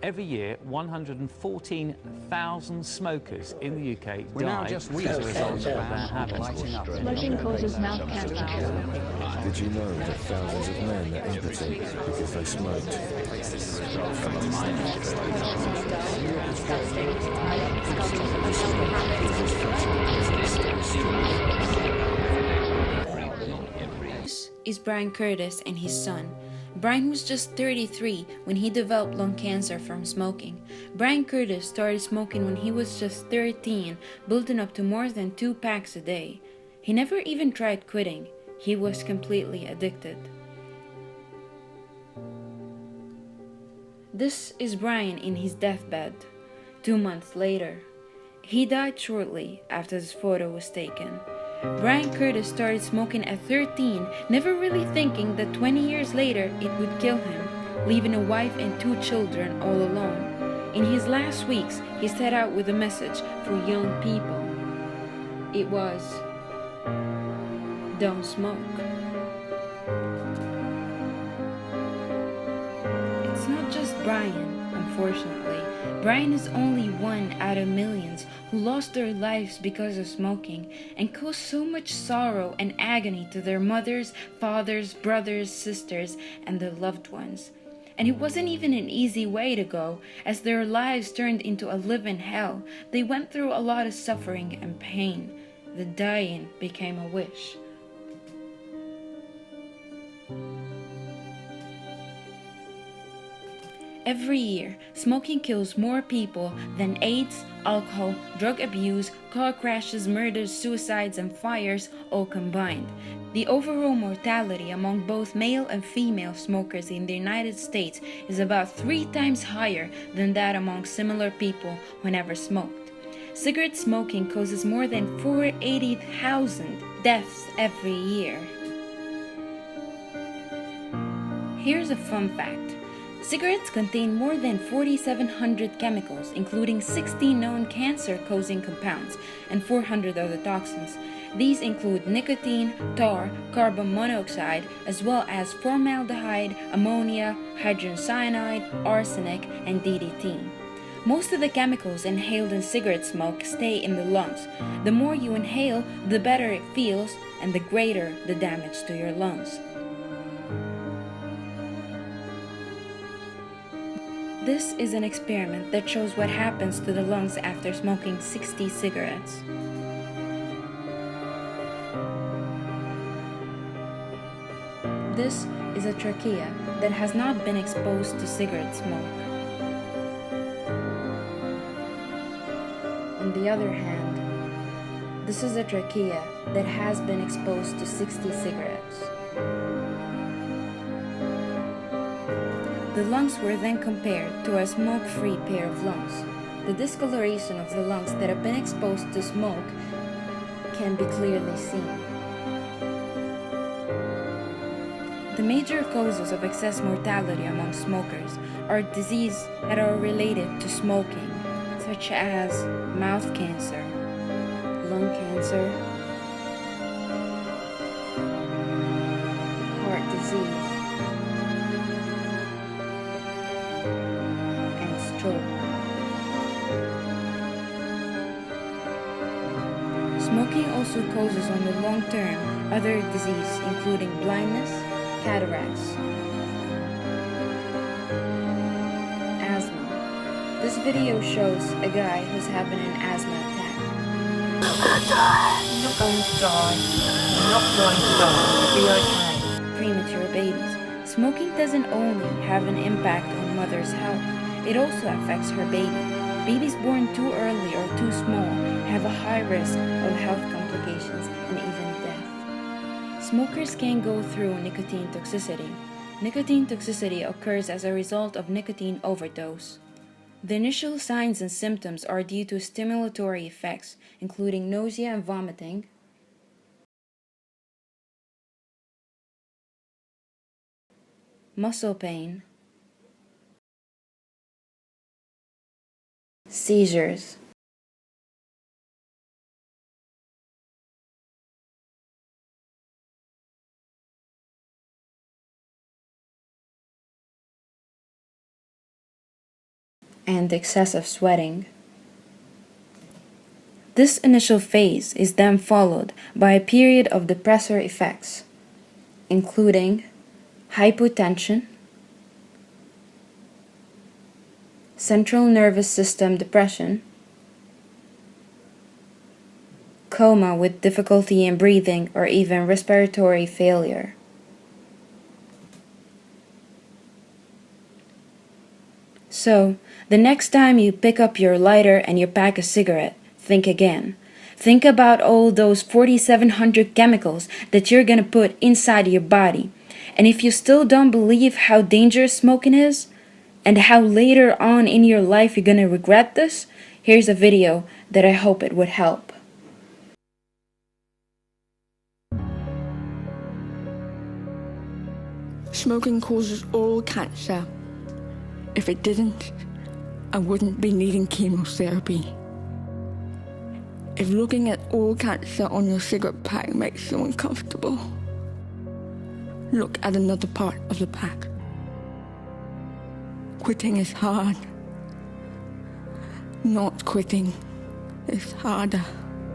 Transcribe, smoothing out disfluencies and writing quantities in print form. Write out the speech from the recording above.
Every year, 114,000 smokers in the UK die as a result of their habits. Smoking causes mouth cancer. Did you know that thousands of men are impotent because they smoked? This is Brian Curtis and his son. Brian was just 33 when he developed lung cancer from smoking. Brian Curtis started smoking when he was just 13, building up to more than 2 packs a day. He never even tried quitting. He was completely addicted. This is Brian in his deathbed. 2 months later. He died shortly after this photo was taken. Brian Curtis started smoking at 13, never really thinking that 20 years later it would kill him, leaving a wife and 2 children all alone. In his last weeks, he set out with a message for young people. It was, don't smoke. It's not just Brian, unfortunately. Brian is only one out of millions who lost their lives because of smoking and caused so much sorrow and agony to their mothers, fathers, brothers, sisters, and their loved ones. And it wasn't even an easy way to go, as their lives turned into a living hell. They went through a lot of suffering and pain. The dying became a wish. Every year, smoking kills more people than AIDS, alcohol, drug abuse, car crashes, murders, suicides, and fires all combined. The overall mortality among both male and female smokers in the United States is about 3 times higher than that among similar people who never smoked. Cigarette smoking causes more than 480,000 deaths every year. Here's a fun fact. Cigarettes contain more than 4,700 chemicals, including 60 known cancer-causing compounds and 400 other toxins. These include nicotine, tar, carbon monoxide, as well as formaldehyde, ammonia, hydrogen cyanide, arsenic, and DDT. Most of the chemicals inhaled in cigarette smoke stay in the lungs. The more you inhale, the better it feels, and the greater the damage to your lungs. This is an experiment that shows what happens to the lungs after smoking 60 cigarettes. This is a trachea that has not been exposed to cigarette smoke. On the other hand, this is a trachea that has been exposed to 60 cigarettes. The lungs were then compared to a smoke-free pair of lungs. The discoloration of the lungs that have been exposed to smoke can be clearly seen. The major causes of excess mortality among smokers are diseases that are related to smoking, such as mouth cancer, lung cancer, heart disease, Smoking also causes on the long term other diseases including blindness, cataracts, asthma. This video shows a guy who's having an asthma attack. You're not going to die. You're not going to die. Be okay. Premature babies. Smoking doesn't only have an impact on mother's health, it also affects her baby. Babies born too early or too small have a high risk of health complications and even death. Smokers can go through nicotine toxicity. Nicotine toxicity occurs as a result of nicotine overdose. The initial signs and symptoms are due to stimulatory effects, including nausea and vomiting, muscle pain, seizures, and excessive sweating. This initial phase is then followed by a period of depressor effects, including hypotension, central nervous system depression, coma with difficulty in breathing or even respiratory failure. So, the next time you pick up your lighter and you pack a cigarette, think again. Think about all those 4,700 chemicals that you're gonna put inside your body. And if you still don't believe how dangerous smoking is, and how later on in your life you're gonna regret this, here's a video that I hope it would help. Smoking causes oral cancer. If it didn't, I wouldn't be needing chemotherapy. If looking at oral cancer on your cigarette pack makes you uncomfortable, look at another part of the pack. Quitting is hard. Not quitting is harder.